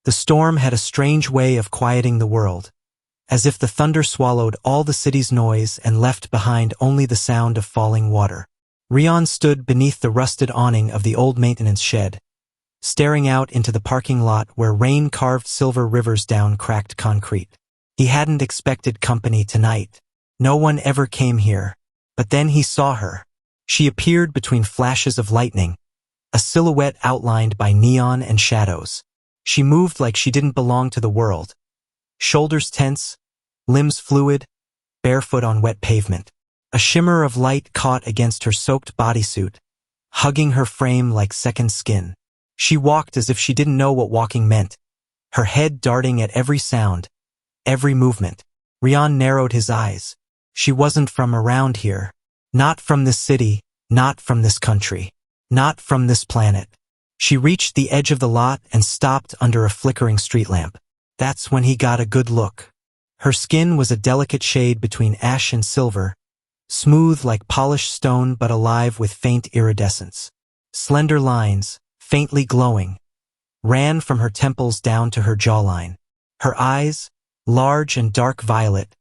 The storm had a strange way of quieting the world, as if the thunder swallowed all the city's noise and left behind only the sound of falling water. Rian stood beneath the rusted awning of the old maintenance shed, staring out into the parking lot where rain carved silver rivers down cracked concrete. He hadn't expected company tonight. No one ever came here. But then he saw her. She appeared between flashes of lightning, a silhouette outlined by neon and shadows. She moved like she didn't belong to the world. Shoulders tense, limbs fluid, barefoot on wet pavement. A shimmer of light caught against her soaked bodysuit, hugging her frame like second skin. She walked as if she didn't know what walking meant, her head darting at every sound, every movement. Rian narrowed his eyes. She wasn't from around here. Not from this city, not from this country, not from this planet. She reached the edge of the lot and stopped under a flickering street lamp. That's when he got a good look. Her skin was a delicate shade between ash and silver, smooth like polished stone but alive with faint iridescence. Slender lines, faintly glowing, ran from her temples down to her jawline. Her eyes, large and dark violet,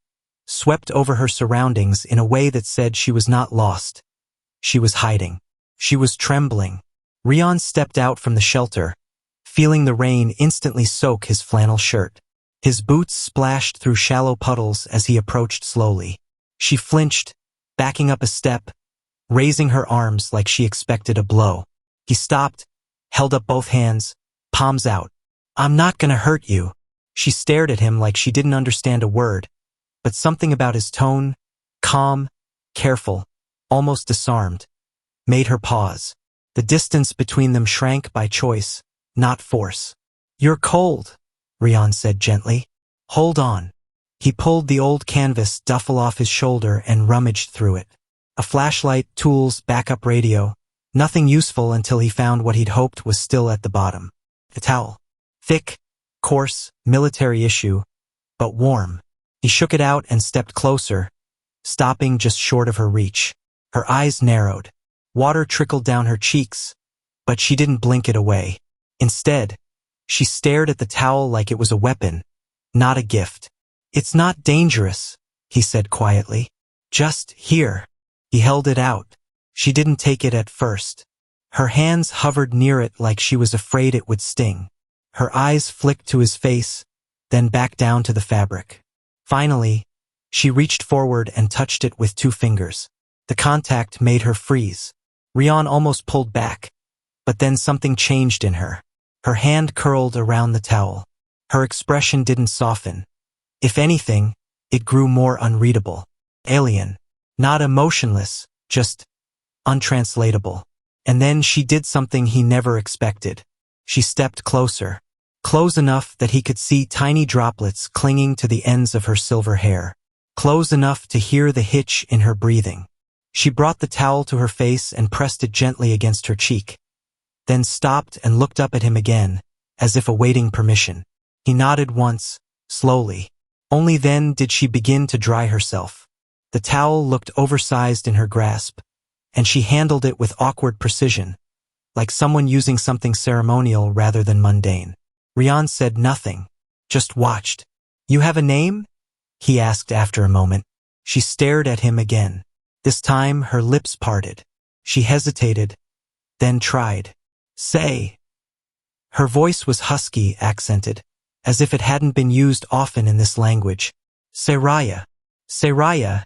swept over her surroundings in a way that said she was not lost. She was hiding. She was trembling. Rian stepped out from the shelter, feeling the rain instantly soak his flannel shirt. His boots splashed through shallow puddles as he approached slowly. She flinched, backing up a step, raising her arms like she expected a blow. He stopped, held up both hands, palms out. "I'm not gonna hurt you." She stared at him like she didn't understand a word, but something about his tone, calm, careful, almost disarmed, made her pause. The distance between them shrank by choice, not force. "You're cold," Rian said gently. "Hold on." He pulled the old canvas duffel off his shoulder and rummaged through it. A flashlight, tools, backup radio. Nothing useful until he found what he'd hoped was still at the bottom. A towel. Thick, coarse, military issue, but warm. He shook it out and stepped closer, stopping just short of her reach. Her eyes narrowed. Water trickled down her cheeks, but she didn't blink it away. Instead, she stared at the towel like it was a weapon, not a gift. "It's not dangerous," he said quietly. "Just here." He held it out. She didn't take it at first. Her hands hovered near it like she was afraid it would sting. Her eyes flicked to his face, then back down to the fabric. Finally, she reached forward and touched it with 2 fingers. The contact made her freeze. Rian almost pulled back, but then something changed in her. Her hand curled around the towel. Her expression didn't soften. If anything, it grew more unreadable. Alien. Not emotionless, just untranslatable. And then she did something he never expected. She stepped closer, close enough that he could see tiny droplets clinging to the ends of her silver hair, close enough to hear the hitch in her breathing. She brought the towel to her face and pressed it gently against her cheek, then stopped and looked up at him again, as if awaiting permission. He nodded once, slowly. Only then did she begin to dry herself. The towel looked oversized in her grasp, and she handled it with awkward precision, like someone using something ceremonial rather than mundane. Rian said nothing, just watched. "You have a name?" he asked after a moment. She stared at him again. This time her lips parted. She hesitated, then tried. "Say." Her voice was husky, accented, as if it hadn't been used often in this language. "Seraya." "Seraya,"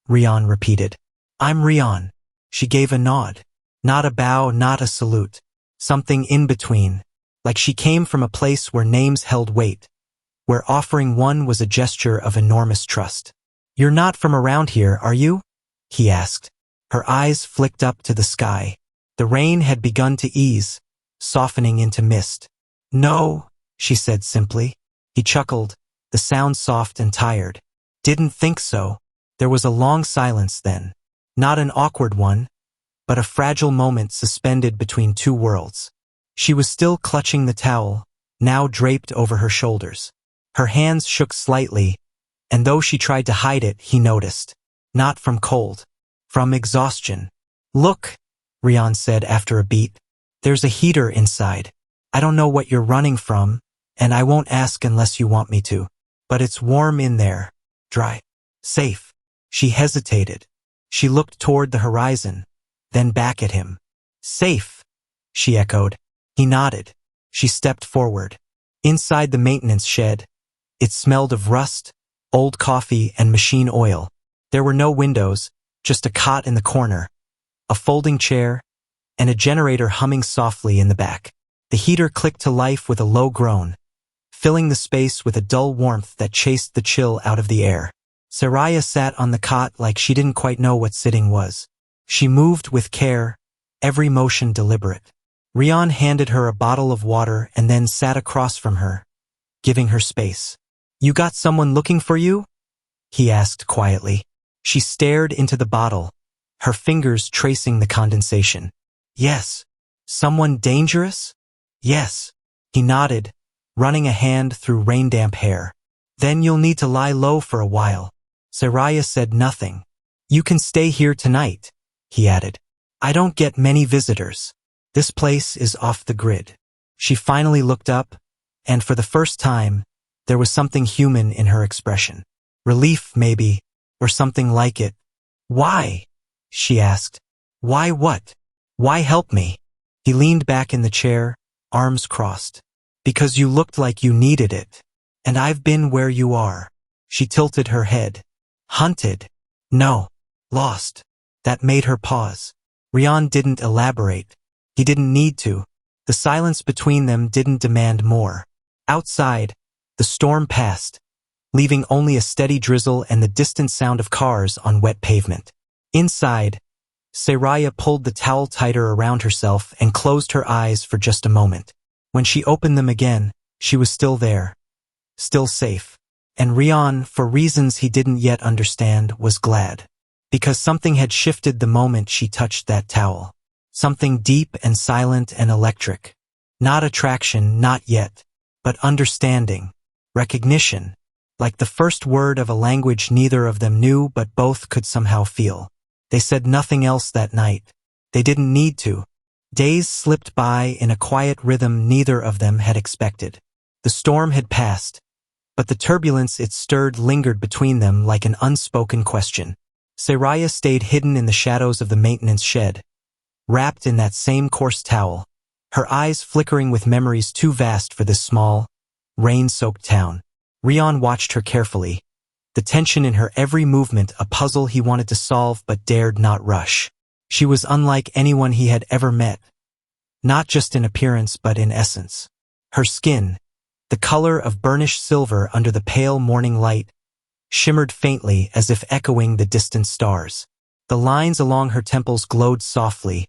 Rian repeated. "I'm Rian." She gave a nod. Not a bow, not a salute. Something in between, like she came from a place where names held weight, where offering one was a gesture of enormous trust. "You're not from around here, are you?" he asked. Her eyes flicked up to the sky. The rain had begun to ease, softening into mist. "No," she said simply. He chuckled, the sound soft and tired. "Didn't think so." There was a long silence then. Not an awkward one, but a fragile moment suspended between 2 worlds. She was still clutching the towel, now draped over her shoulders. Her hands shook slightly, and though she tried to hide it, he noticed. Not from cold, from exhaustion. "Look," Rian said after a beat. "There's a heater inside. I don't know what you're running from, And I won't ask unless you want me to. But it's warm in there. Dry. Safe. She hesitated. She looked toward the horizon, then back at him. Safe, she echoed. He nodded. She stepped forward. Inside the maintenance shed, it smelled of rust, old coffee, and machine oil. There were no windows, just a cot in the corner, a folding chair, and a generator humming softly in the back. The heater clicked to life with a low groan, filling the space with a dull warmth that chased the chill out of the air. Saraya sat on the cot like she didn't quite know what sitting was. She moved with care, every motion deliberate. Rian handed her a bottle of water and then sat across from her, giving her space. You got someone looking for you? He asked quietly. She stared into the bottle, her fingers tracing the condensation. Yes. Someone dangerous? Yes. He nodded, running a hand through rain-damp hair. Then you'll need to lie low for a while. Saraya said nothing. You can stay here tonight, he added. I don't get many visitors. This place is off the grid. She finally looked up, and for the first time, there was something human in her expression. Relief, maybe, or something like it. Why? She asked. Why what? Why help me? He leaned back in the chair, arms crossed. Because you looked like you needed it. And I've been where you are. She tilted her head. Hunted. No. Lost. That made her pause. Rian didn't elaborate. He didn't need to. The silence between them didn't demand more. Outside, the storm passed, leaving only a steady drizzle and the distant sound of cars on wet pavement. Inside, Saraya pulled the towel tighter around herself and closed her eyes for just a moment. When she opened them again, she was still there, still safe. And Rian, for reasons he didn't yet understand, was glad. Because something had shifted the moment she touched that towel. Something deep and silent and electric. Not attraction, not yet, but understanding, recognition, like the first word of a language neither of them knew but both could somehow feel. They said nothing else that night. They didn't need to. Days slipped by in a quiet rhythm neither of them had expected. The storm had passed, but the turbulence it stirred lingered between them like an unspoken question. Saraya stayed hidden in the shadows of the maintenance shed, wrapped in that same coarse towel, her eyes flickering with memories too vast for this small, rain-soaked town. Rian watched her carefully, the tension in her every movement a puzzle he wanted to solve but dared not rush. She was unlike anyone he had ever met, not just in appearance but in essence. Her skin, the color of burnished silver under the pale morning light, shimmered faintly as if echoing the distant stars. The lines along her temples glowed softly,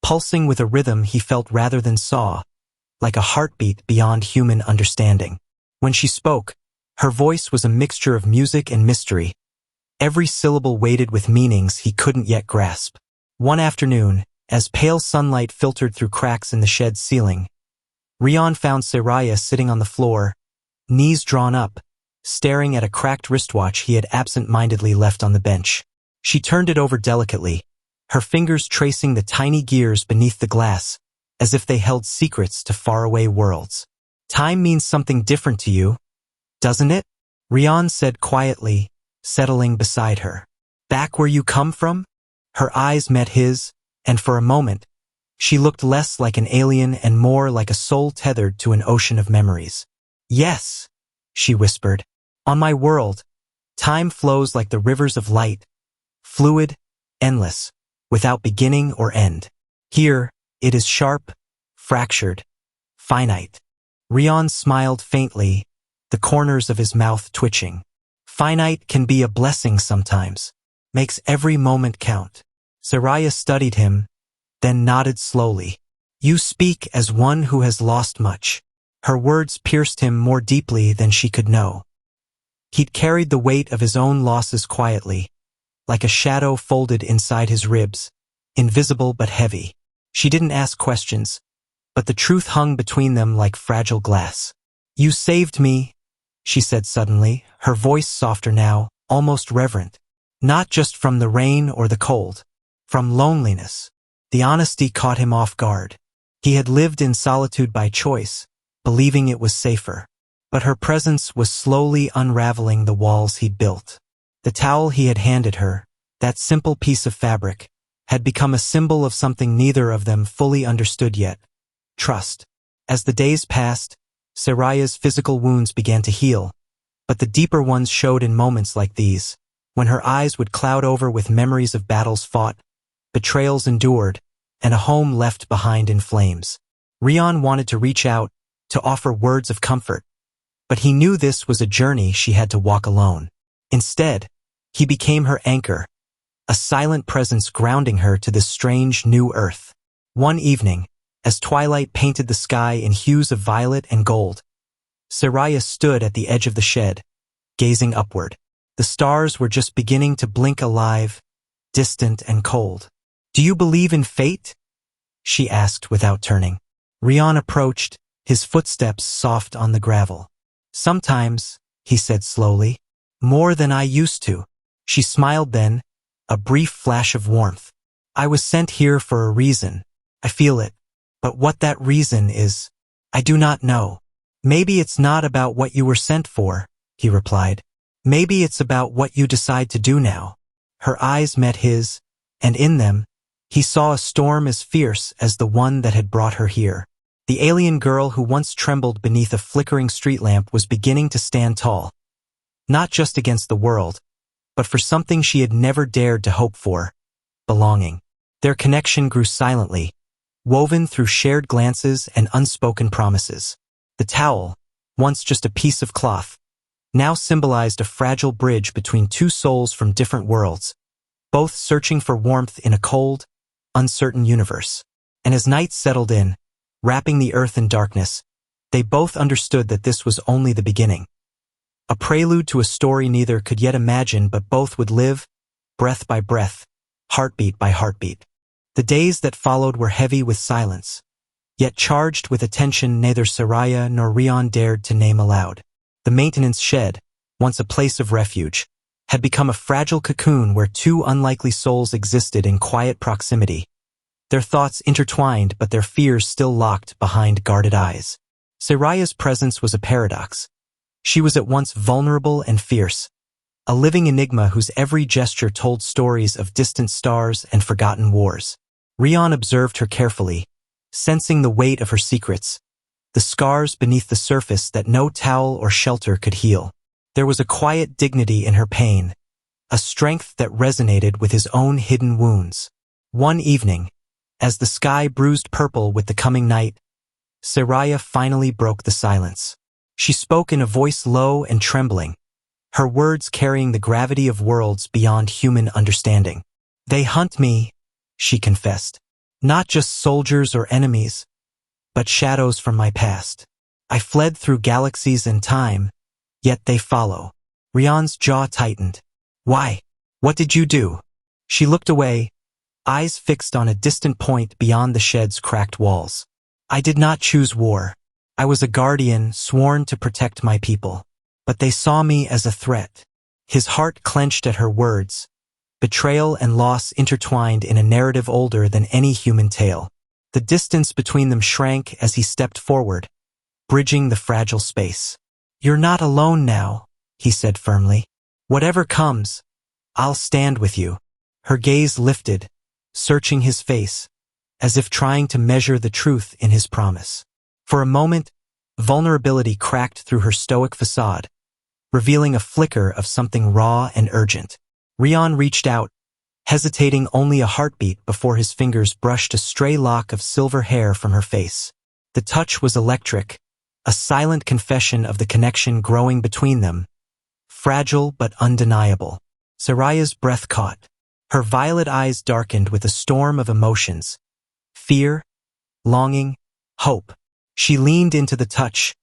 pulsing with a rhythm he felt rather than saw, like a heartbeat beyond human understanding. When she spoke, her voice was a mixture of music and mystery, every syllable weighted with meanings he couldn't yet grasp. One afternoon, as pale sunlight filtered through cracks in the shed's ceiling, Rian found Saraya sitting on the floor, knees drawn up, staring at a cracked wristwatch he had absent-mindedly left on the bench. She turned it over delicately, her fingers tracing the tiny gears beneath the glass, as if they held secrets to faraway worlds. Time means something different to you, doesn't it? Rian said quietly, settling beside her. Back where you come from? Her eyes met his, and for a moment, she looked less like an alien and more like a soul tethered to an ocean of memories. Yes, she whispered. On my world, time flows like the rivers of light, fluid, endless, without beginning or end. Here, it is sharp, fractured, finite. Rian smiled faintly, the corners of his mouth twitching. Finite can be a blessing sometimes, makes every moment count. Saraya studied him, then nodded slowly. You speak as one who has lost much. Her words pierced him more deeply than she could know. He'd carried the weight of his own losses quietly, like a shadow folded inside his ribs, invisible but heavy. She didn't ask questions, but the truth hung between them like fragile glass. You saved me, she said suddenly, her voice softer now, almost reverent. Not just from the rain or the cold, from loneliness. The honesty caught him off guard. He had lived in solitude by choice, believing it was safer. but her presence was slowly unraveling the walls he'd built. The towel he had handed her, that simple piece of fabric, had become a symbol of something neither of them fully understood yet: trust. As the days passed, Saraya's physical wounds began to heal, but the deeper ones showed in moments like these, when her eyes would cloud over with memories of battles fought, betrayals endured, and a home left behind in flames. Rion wanted to reach out, to offer words of comfort, but he knew this was a journey she had to walk alone. Instead, he became her anchor, a silent presence grounding her to this strange new earth. One evening, as twilight painted the sky in hues of violet and gold, Saraya stood at the edge of the shed, gazing upward. The stars were just beginning to blink alive, distant and cold. "Do you believe in fate?" she asked without turning. Rion approached, his footsteps soft on the gravel. "Sometimes," he said slowly, "more than I used to." She smiled then, a brief flash of warmth. "I was sent here for a reason. I feel it. But what that reason is, I do not know." "Maybe it's not about what you were sent for," he replied. "Maybe it's about what you decide to do now." Her eyes met his, and in them, he saw a storm as fierce as the one that had brought her here. The alien girl who once trembled beneath a flickering street lamp was beginning to stand tall, not just against the world, but for something she had never dared to hope for: belonging. Their connection grew silently, woven through shared glances and unspoken promises. The towel, once just a piece of cloth, now symbolized a fragile bridge between two souls from different worlds, both searching for warmth in a cold, uncertain universe. And as night settled in, wrapping the earth in darkness, they both understood that this was only the beginning. A prelude to a story neither could yet imagine, but both would live, breath by breath, heartbeat by heartbeat. The days that followed were heavy with silence, yet charged with a tension neither Saraya nor Rion dared to name aloud. The maintenance shed, once a place of refuge, had become a fragile cocoon where two unlikely souls existed in quiet proximity, their thoughts intertwined but their fears still locked behind guarded eyes. Saraya's presence was a paradox. She was at once vulnerable and fierce, a living enigma whose every gesture told stories of distant stars and forgotten wars. Rion observed her carefully, sensing the weight of her secrets, the scars beneath the surface that no towel or shelter could heal. There was a quiet dignity in her pain, a strength that resonated with his own hidden wounds. One evening, as the sky bruised purple with the coming night, Saraya finally broke the silence. She spoke in a voice low and trembling, her words carrying the gravity of worlds beyond human understanding. "They hunt me," she confessed. "Not just soldiers or enemies, but shadows from my past. I fled through galaxies and time, yet they follow." Rion's jaw tightened. "Why? What did you do?" She looked away, eyes fixed on a distant point beyond the shed's cracked walls. "I did not choose war. I was a guardian sworn to protect my people. But they saw me as a threat." His heart clenched at her words, betrayal and loss intertwined in a narrative older than any human tale. The distance between them shrank as he stepped forward, bridging the fragile space. "You're not alone now," he said firmly. "Whatever comes, I'll stand with you." Her gaze lifted, searching his face, as if trying to measure the truth in his promise. For a moment, vulnerability cracked through her stoic facade, revealing a flicker of something raw and urgent. Rion reached out, hesitating only a heartbeat before his fingers brushed a stray lock of silver hair from her face. The touch was electric, a silent confession of the connection growing between them, fragile but undeniable. Saraya's breath caught. Her violet eyes darkened with a storm of emotions: fear, longing, hope. She leaned into the touch,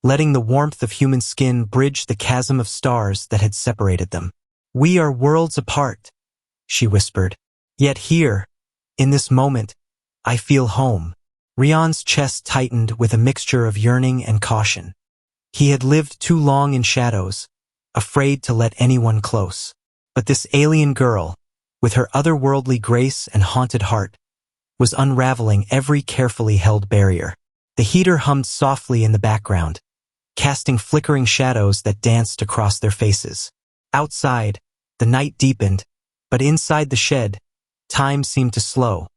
letting the warmth of human skin bridge the chasm of stars that had separated them. "We are worlds apart," she whispered. "Yet here, in this moment, I feel home." Rion's chest tightened with a mixture of yearning and caution. He had lived too long in shadows, afraid to let anyone close. But this alien girl, with her otherworldly grace and haunted heart, was unraveling every carefully held barrier. The heater hummed softly in the background, casting flickering shadows that danced across their faces. Outside, the night deepened, but inside the shed, time seemed to slow,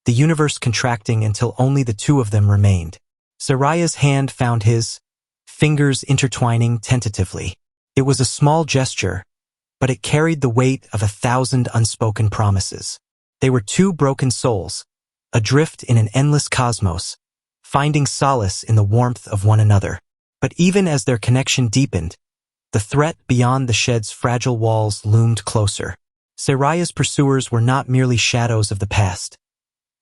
the universe contracting until only the two of them remained. Saraya's hand found his, fingers intertwining tentatively. It was a small gesture, but it carried the weight of 1,000 unspoken promises. They were two broken souls, adrift in an endless cosmos, finding solace in the warmth of one another. But even as their connection deepened, the threat beyond the shed's fragile walls loomed closer. Saraya's pursuers were not merely shadows of the past.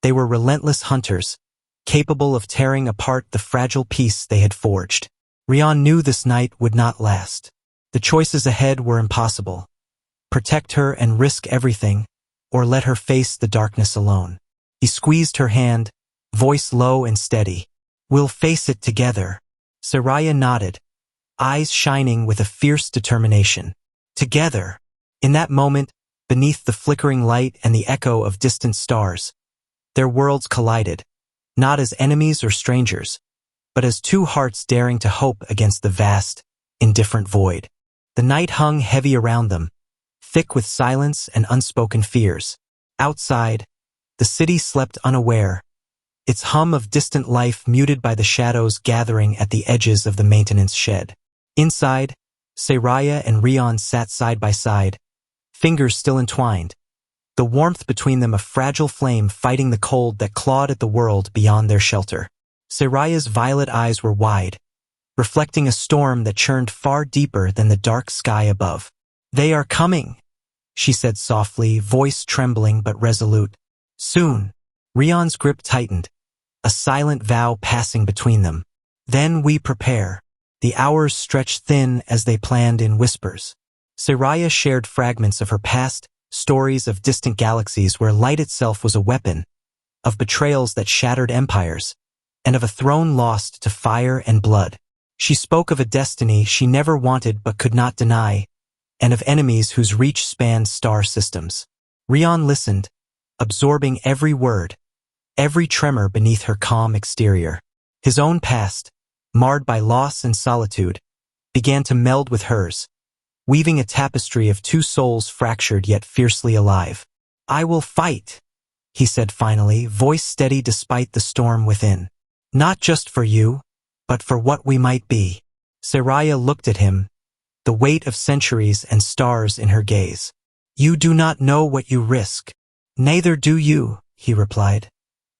They were relentless hunters, capable of tearing apart the fragile peace they had forged. Rion knew this night would not last. The choices ahead were impossible. Protect her and risk everything, or let her face the darkness alone. He squeezed her hand, voice low and steady. "We'll face it together." Saraya nodded, eyes shining with a fierce determination. Together. In that moment, beneath the flickering light and the echo of distant stars, their worlds collided, not as enemies or strangers, but as two hearts daring to hope against the vast, indifferent void. The night hung heavy around them, thick with silence and unspoken fears. Outside, the city slept unaware, its hum of distant life muted by the shadows gathering at the edges of the maintenance shed. Inside, Saraya and Rion sat side by side, fingers still entwined, the warmth between them a fragile flame fighting the cold that clawed at the world beyond their shelter. Saraya's violet eyes were wide, reflecting a storm that churned far deeper than the dark sky above. "They are coming," she said softly, voice trembling but resolute. "Soon." Rion's grip tightened, a silent vow passing between them. "Then we prepare." The hours stretched thin as they planned in whispers. Saraya shared fragments of her past, stories of distant galaxies where light itself was a weapon, of betrayals that shattered empires, and of a throne lost to fire and blood. She spoke of a destiny she never wanted but could not deny, and of enemies whose reach spanned star systems. Rion listened, absorbing every word, every tremor beneath her calm exterior. His own past, marred by loss and solitude, began to meld with hers, weaving a tapestry of two souls fractured yet fiercely alive. "I will fight," he said finally, voice steady despite the storm within. "Not just for you, but for what we might be." Saraya looked at him, the weight of centuries and stars in her gaze. "You do not know what you risk." "Neither do you," he replied.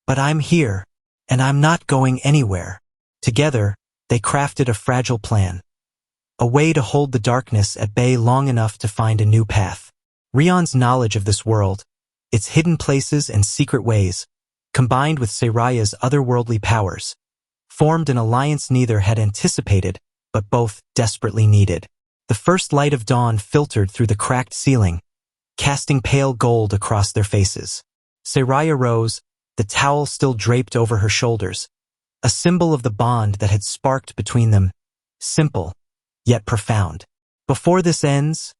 "But I'm here, and I'm not going anywhere." Together, they crafted a fragile plan, a way to hold the darkness at bay long enough to find a new path. Rion's knowledge of this world, its hidden places and secret ways, combined with Saraya's otherworldly powers, formed an alliance neither had anticipated, but both desperately needed. The first light of dawn filtered through the cracked ceiling, casting pale gold across their faces. Saraya rose, the towel still draped over her shoulders, a symbol of the bond that had sparked between them, simple, yet profound. "Before this ends,"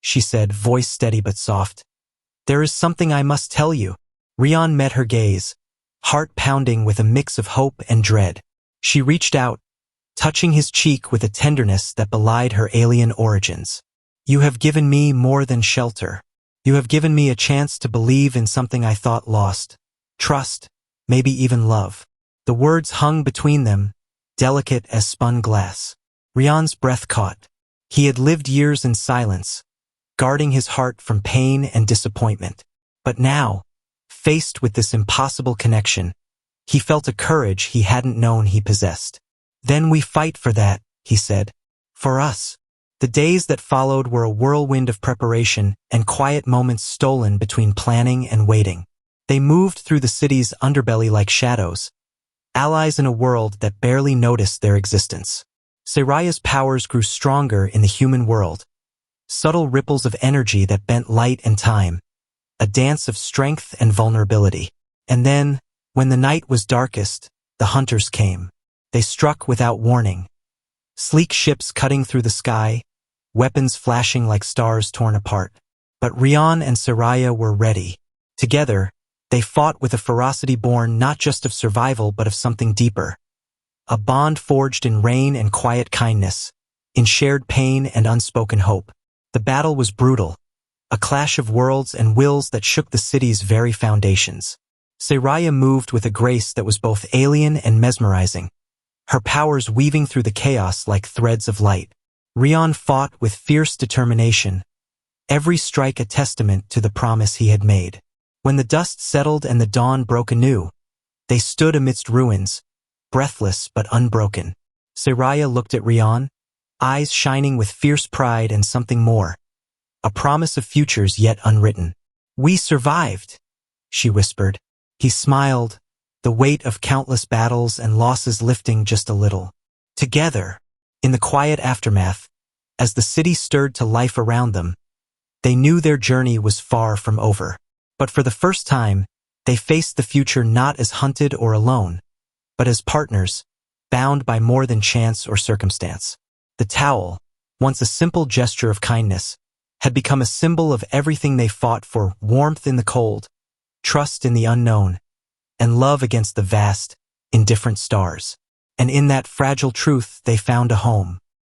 she said, voice steady but soft, "there is something I must tell you." Rion met her gaze, heart pounding with a mix of hope and dread. She reached out, touching his cheek with a tenderness that belied her alien origins. "You have given me more than shelter. You have given me a chance to believe in something I thought lost. Trust, maybe even love." The words hung between them, delicate as spun glass. Rion's breath caught. He had lived years in silence, guarding his heart from pain and disappointment. But now, faced with this impossible connection, he felt a courage he hadn't known he possessed. "Then we fight for that," he said. "For us." The days that followed were a whirlwind of preparation and quiet moments stolen between planning and waiting. They moved through the city's underbelly like shadows, allies in a world that barely noticed their existence. Saraya's powers grew stronger in the human world, subtle ripples of energy that bent light and time, a dance of strength and vulnerability. And then, when the night was darkest, the hunters came. They struck without warning, sleek ships cutting through the sky, weapons flashing like stars torn apart. But Rion and Saraya were ready. Together, they fought with a ferocity born not just of survival but of something deeper, a bond forged in rain and quiet kindness, in shared pain and unspoken hope. The battle was brutal, a clash of worlds and wills that shook the city's very foundations. Seraya moved with a grace that was both alien and mesmerizing, her powers weaving through the chaos like threads of light. Rion fought with fierce determination, every strike a testament to the promise he had made. When the dust settled and the dawn broke anew, they stood amidst ruins, breathless but unbroken. Seraya looked at Rion, eyes shining with fierce pride and something more, a promise of futures yet unwritten. "We survived," she whispered. He smiled, the weight of countless battles and losses lifting just a little. Together, in the quiet aftermath, as the city stirred to life around them, they knew their journey was far from over. But for the first time, they faced the future not as hunted or alone, but as partners, bound by more than chance or circumstance. The towel, once a simple gesture of kindness, had become a symbol of everything they fought for: warmth in the cold, trust in the unknown, and love against the vast, indifferent stars. And in that fragile truth they found a home.